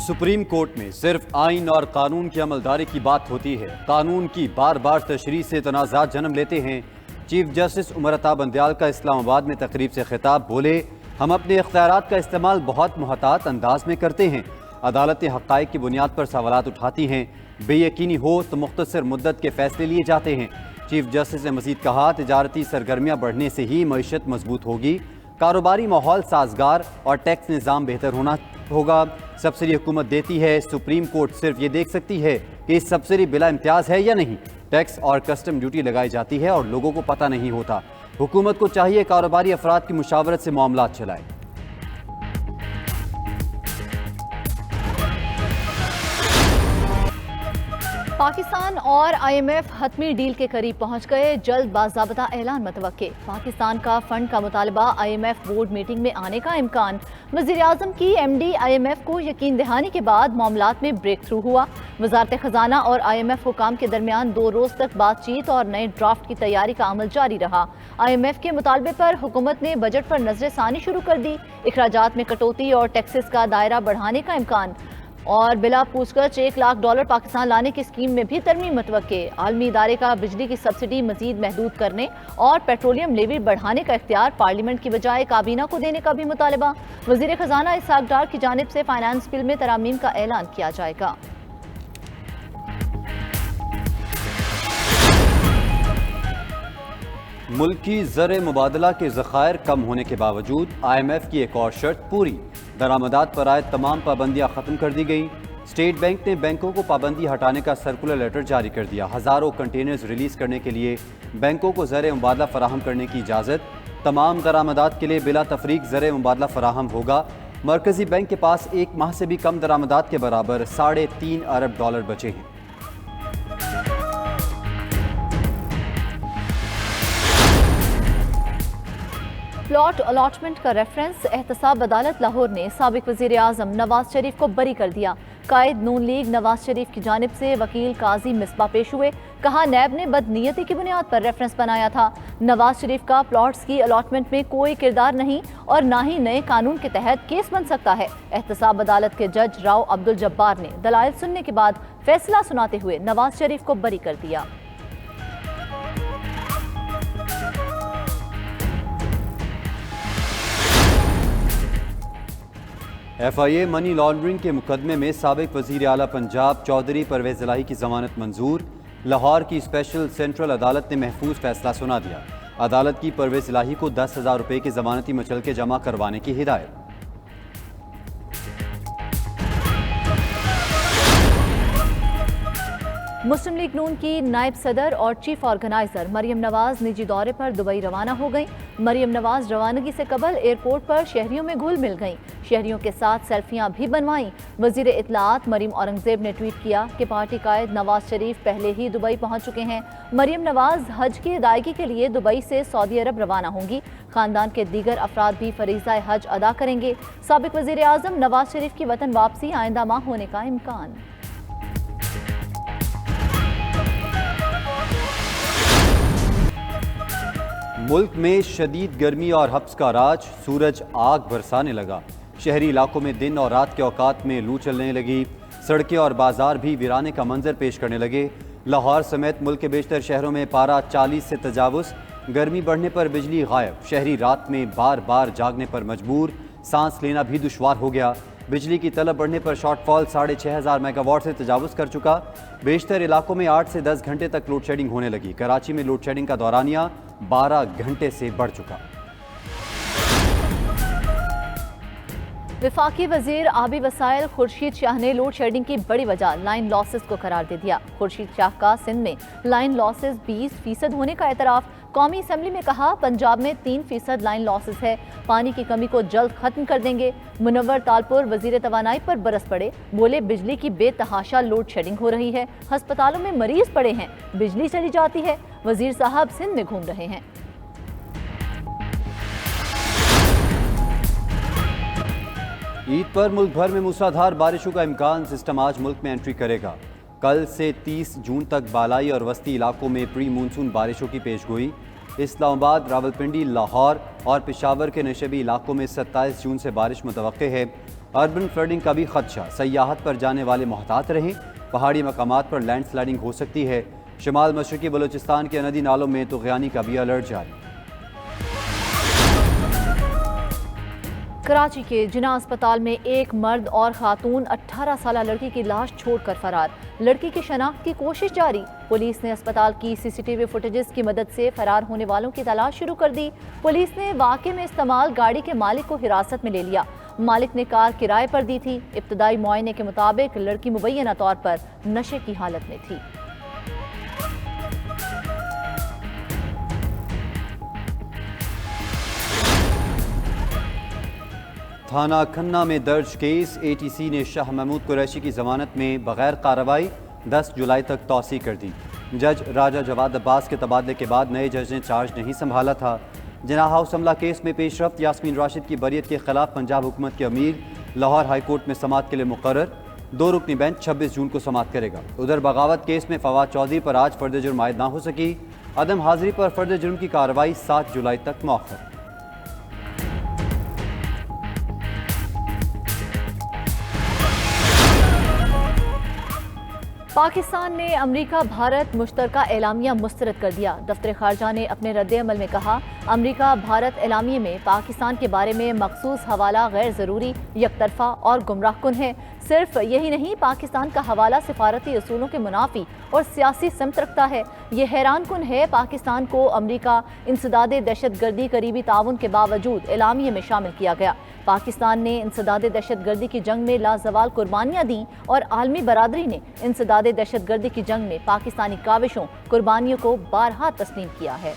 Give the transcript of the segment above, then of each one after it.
Supreme court میں صرف آئین اور قانون کی عملداری کی بات ہوتی ہے۔ قانون کی بار بار تشریح سے تنازعات جنم لیتے ہیں۔ چیف جسٹس عمر عطا بندیال کا اسلام آباد میں تقریب سے خطاب، بولے ہم اپنے اختیارات کا استعمال بہت محتاط انداز میں کرتے ہیں۔ عدالتیں حقائق کی بنیاد پر سوالات اٹھاتی ہیں، بے یقینی ہو تو مختصر مدت کے فیصلے لیے جاتے ہیں۔ چیف جسٹس نے مزید کہا، تجارتی سرگرمیاں بڑھنے سے ہی معیشت مضبوط ہوگی، کاروباری ماحول سازگار اور ٹیکس نظام بہتر ہوگا۔ سبسڈی حکومت دیتی ہے، سپریم کورٹ صرف یہ دیکھ سکتی ہے کہ اس سبسڈی بلا امتیاز ہے یا نہیں۔ ٹیکس اور کسٹم ڈیوٹی لگائی جاتی ہے اور لوگوں کو پتہ نہیں ہوتا۔ حکومت کو چاہیے کاروباری افراد کی مشاورت سے معاملات چلائے۔ پاکستان اور آئی ایم ایف حتمی ڈیل کے قریب پہنچ گئے، جلد باضابطہ اعلان متوقع۔ پاکستان کا فنڈ کا مطالبہ I M F board meeting میں آنے کا امکان۔ وزیر اعظم کی M D I M F کو یقین دہانی کے بعد معاملات میں بریک تھرو ہوا۔ وزارت خزانہ اور آئی ایم ایف حکام کے درمیان 2 روز تک بات چیت اور نئے ڈرافٹ کی تیاری کا عمل جاری رہا۔ آئی ایم ایف کے مطالبے پر حکومت نے بجٹ پر نظر ثانی شروع کر دی۔ اخراجات میں کٹوتی اور ٹیکسز کا دائرہ بڑھانے کا امکان اور بلا پوچھ گچھ $1 لاکھ پاکستان لانے کی اسکیم میں بھی ترمیم متوقع۔ عالمی ادارے کا بجلی کی سبسڈی مزید محدود کرنے اور پیٹرولیم لیوی بڑھانے کا اختیار پارلیمنٹ کی بجائے کابینہ کو دینے کا بھی مطالبہ۔ وزیر خزانہ اسحاق ڈار کی جانب سے فائنانس بل میں ترامیم کا اعلان کیا جائے گا۔ ملکی زر مبادلہ کے ذخائر کم ہونے کے باوجود آئی ایم ایف کی ایک اور شرط پوری، درآمدات پر عائد تمام پابندیاں ختم کر دی گئیں۔ اسٹیٹ بینک نے بینکوں کو پابندی ہٹانے کا سرکولر لیٹر جاری کر دیا۔ ہزاروں کنٹینرز ریلیز کرنے کے لیے بینکوں کو زر مبادلہ فراہم کرنے کی اجازت۔ تمام درآمدات کے لیے بلا تفریق زر مبادلہ فراہم ہوگا۔ مرکزی بینک کے پاس 1 ماہ سے بھی کم درآمدات کے برابر $3.5 ارب بچے ہیں۔ پلاٹ الاٹمنٹ کا ریفرنس، احتساب عدالت لاہور نے سابق وزیر اعظم نواز شریف کو بری کر دیا۔ قائد نون لیگ نواز شریف کی جانب سے وکیل قاضی مصباح پیش ہوئے، کہا نیب نے بدنیتی کی بنیاد پر ریفرنس بنایا تھا۔ نواز شریف کا پلاٹس کی الاٹمنٹ میں کوئی کردار نہیں اور نہ ہی نئے قانون کے تحت کیس بن سکتا ہے۔ احتساب عدالت کے جج راؤ عبدالجبار نے دلائل سننے کے بعد فیصلہ سناتے ہوئے نواز شریف کو بری کر دیا۔ ایف آئی اے منی لانڈرنگ کے مقدمے میں سابق وزیر اعلیٰ پنجاب چودھری پرویز الہی کی ضمانت منظور۔ لاہور کی اسپیشل سینٹرل عدالت نے محفوظ فیصلہ سنا دیا۔ عدالت کی پرویز الہی کو $10,000 کی ضمانتی مچلکے جمع کروانے کی ہدایت۔ مسلم لیگ نون کی نائب صدر اور چیف آرگنائزر مریم نواز نجی دورے پر دبئی روانہ ہو گئیں۔ مریم نواز روانگی سے قبل ایئرپورٹ پر شہریوں میں گھل مل گئیں، شہریوں کے ساتھ سیلفیاں بھی بنوائیں۔ وزیر اطلاعات مریم اورنگزیب نے ٹویٹ کیا کہ پارٹی قائد نواز شریف پہلے ہی دبئی پہنچ چکے ہیں۔ مریم نواز حج کی ادائیگی کے لیے دبئی سے سعودی عرب روانہ ہوں گی۔ خاندان کے دیگر افراد بھی فریضہ حج ادا کریں گے۔ سابق وزیر اعظم نواز شریف کی وطن واپسی آئندہ ماہ ہونے کا امکان۔ ملک میں شدید گرمی اور ہبس کا راج، سورج آگ برسانے لگا۔ شہری علاقوں میں دن اور رات کے اوقات میں لو چلنے لگی، سڑکیں اور بازار بھی ویرانے کا منظر پیش کرنے لگے۔ لاہور سمیت ملک کے بیشتر شہروں میں پارہ 40 سے تجاوز، گرمی بڑھنے پر بجلی غائب، شہری رات میں بار بار جاگنے پر مجبور، سانس لینا بھی دشوار ہو گیا۔ بجلی کی طلب بڑھنے پر شارٹ فال 6,500 میگا واٹ سے تجاوز کر چکا۔ بیشتر علاقوں میں 8 سے 10 گھنٹے تک لوڈ شیڈنگ ہونے لگی۔ کراچی میں لوڈ شیڈنگ کا دورانیہ 12 گھنٹے سے بڑھ چکا۔ وفاقی وزیر آبی وسائل خورشید شاہ نے لوڈ شیڈنگ کی بڑی وجہ لائن لاسز کو قرار دے دیا۔ خورشید شاہ کا سندھ میں لائن لاسز 20% ہونے کا اعتراف۔ قومی اسمبلی میں کہا پنجاب میں 3% لائن لاسز ہے، پانی کی کمی کو جلد ختم کر دیں گے۔ منور تالپور وزیر توانائی پر برس پڑے، بولے بجلی کی بے تحاشا لوڈ شیڈنگ ہو رہی ہے، ہسپتالوں میں مریض پڑے ہیں، بجلی چلی جاتی ہے۔ وزیر صاحب سندھ میں گھوم رہے ہیں۔ عید پر ملک بھر میں موسلادھار بارشوں کا امکان، سسٹم آج ملک میں انٹری کرے گا۔ کل سے 30 جون تک بالائی اور وسطی علاقوں میں پری مونسون بارشوں کی پیش گوئی۔ اسلام آباد، راولپنڈی، لاہور اور پشاور کے نشیبی علاقوں میں 27 جون سے بارش متوقع ہے۔ اربن فلڈنگ کا بھی خدشہ، سیاحت پر جانے والے محتاط رہیں، پہاڑی مقامات پر لینڈ سلائڈنگ ہو سکتی ہے۔ شمال مشرقی بلوچستان کے ندی نالوں میں طغیانی کا بھی الرٹ جاری۔ کراچی کے جناح اسپتال میں ایک مرد اور خاتون 18 سالہ لڑکی کی لاش چھوڑ کر فرار، لڑکی کی شناخت کی کوشش جاری۔ پولیس نے اسپتال کی سی سی ٹی وی فوٹیجز کی مدد سے فرار ہونے والوں کی تلاش شروع کر دی۔ پولیس نے واقعے میں استعمال گاڑی کے مالک کو حراست میں لے لیا۔ مالک نے کار کرائے پر دی تھی۔ ابتدائی معائنے کے مطابق لڑکی مبینہ طور پر نشے کی حالت میں تھی۔ تھانہ کھنہ میں درج کیس، اے ٹی سی نے شاہ محمود قریشی کی ضمانت میں بغیر کارروائی 10 جولائی تک توسیع کر دی۔ جج راجہ جواد عباس کے تبادلے کے بعد نئے جج نے چارج نہیں سنبھالا تھا۔ جناح ہاؤس حملہ کیس میں پیش رفت، یاسمین راشد کی بریت کے خلاف پنجاب حکومت کے امیر لاہور ہائی کورٹ میں سماعت کے لیے مقرر، 2 رکنی بینچ 26 جون کو سماعت کرے گا۔ ادھر بغاوت کیس میں فواد چودھری پر آج فرد جرم عائد نہ ہو سکی، عدم حاضری پر فرد جرم کی کارروائی 7 جولائی تک مؤخر۔ پاکستان نے امریکہ بھارت مشترکہ اعلامیہ مسترد کر دیا۔ دفتر خارجہ نے اپنے رد عمل میں کہا، امریکہ بھارت اعلامیے میں پاکستان کے بارے میں مخصوص حوالہ غیر ضروری، یک طرفہ اور گمراہ کن ہے۔ صرف یہی نہیں، پاکستان کا حوالہ سفارتی اصولوں کے منافی اور سیاسی سمت رکھتا ہے۔ یہ حیران کن ہے، پاکستان کو امریکہ انسداد دہشت گردی قریبی تعاون کے باوجود اعلامیے میں شامل کیا گیا۔ پاکستان نے انسداد دہشت گردی کی جنگ میں لازوال قربانیاں دیں اور عالمی برادری نے انسداد دہشت گردی کی جنگ میں پاکستانی کاوشوں، قربانیوں کو بارہا تسلیم کیا ہے۔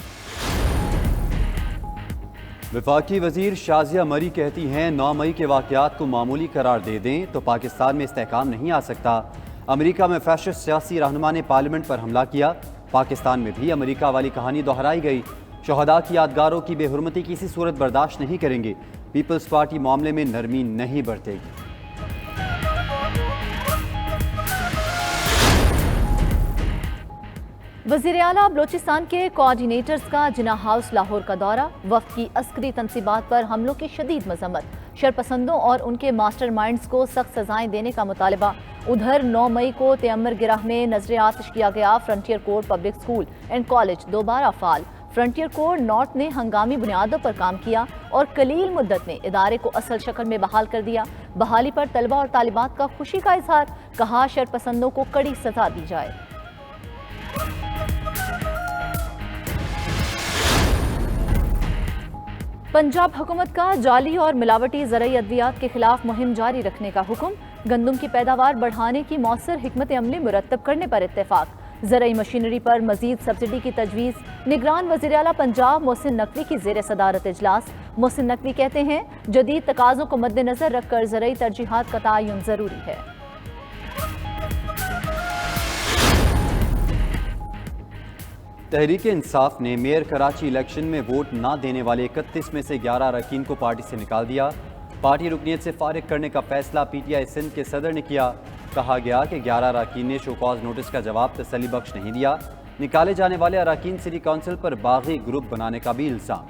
وفاقی وزیر شازیہ مری کہتی ہیں 9 مئی کے واقعات کو معمولی قرار دے دیں تو پاکستان میں استحکام نہیں آ سکتا۔ امریکہ میں فیشسٹ سیاسی رہنما نے پارلیمنٹ پر حملہ کیا، پاکستان میں بھی امریکہ والی کہانی دہرائی گئی۔ شہداء کی یادگاروں کی بے حرمتی کسی صورت برداشت نہیں کریں گے، پیپلز پارٹی معاملے میں نرمی نہیں برتے گی۔ وزیر اعلیٰ بلوچستان کے کوآرڈینیٹرز کا جناح ہاؤس لاہور کا دورہ، وفد کی عسکری تنصیبات پر حملوں کی شدید مذمت، شرپسندوں اور ان کے ماسٹر مائنڈز کو سخت سزائیں دینے کا مطالبہ۔ ادھر 9 مئی کو تیمر گراہ میں نظر آتش کیا گیا frontier court public school and college دوبارہ فعال۔ فرنٹیئر کورٹ نارتھ نے ہنگامی بنیادوں پر کام کیا اور قلیل مدت میں ادارے کو اصل شکل میں بحال کر دیا۔ بحالی پر طلبہ اور طالبات کا خوشی کا اظہار، کہا شرپسندوں کو کڑی سزا دی جائے۔ پنجاب حکومت کا جعلی اور ملاوٹی زرعی ادویات کے خلاف مہم جاری رکھنے کا حکم، گندم کی پیداوار بڑھانے کی مؤثر حکمت عملی مرتب کرنے پر اتفاق، زرعی مشینری پر مزید سبسڈی کی تجویز، نگران وزیر اعلیٰ پنجاب محسن نقوی کی زیر صدارت اجلاس۔ محسن نقوی کہتے ہیں جدید تقاضوں کو مد نظر رکھ کر زرعی ترجیحات کا تعین ضروری ہے۔ تحریک انصاف نے میئر کراچی الیکشن میں ووٹ نہ دینے والے 31 میں سے 11 اراکین کو پارٹی سے نکال دیا۔ پارٹی رکنیت سے فارغ کرنے کا فیصلہ پی ٹی آئی سندھ کے صدر نے کیا۔ کہا گیا کہ 11 اراکین نے شو کاز نوٹس کا جواب تسلی بخش نہیں دیا۔ نکالے جانے والے اراکین سٹی کونسل پر باغی گروپ بنانے کا بھی الزام۔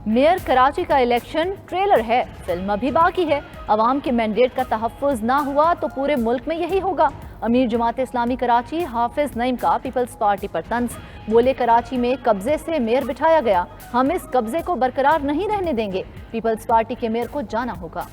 میئر کراچی کا الیکشن ٹریلر ہے، فلم ابھی باقی ہے۔ عوام کے مینڈیٹ کا تحفظ نہ ہوا تو پورے ملک میں یہی ہوگا۔ امیر جماعت اسلامی کراچی حافظ نعیم کا پیپلز پارٹی پر طنز، بولے کراچی میں قبضے سے میئر بٹھایا گیا، ہم اس قبضے کو برقرار نہیں رہنے دیں گے، پیپلز پارٹی کے میئر کو جانا ہوگا۔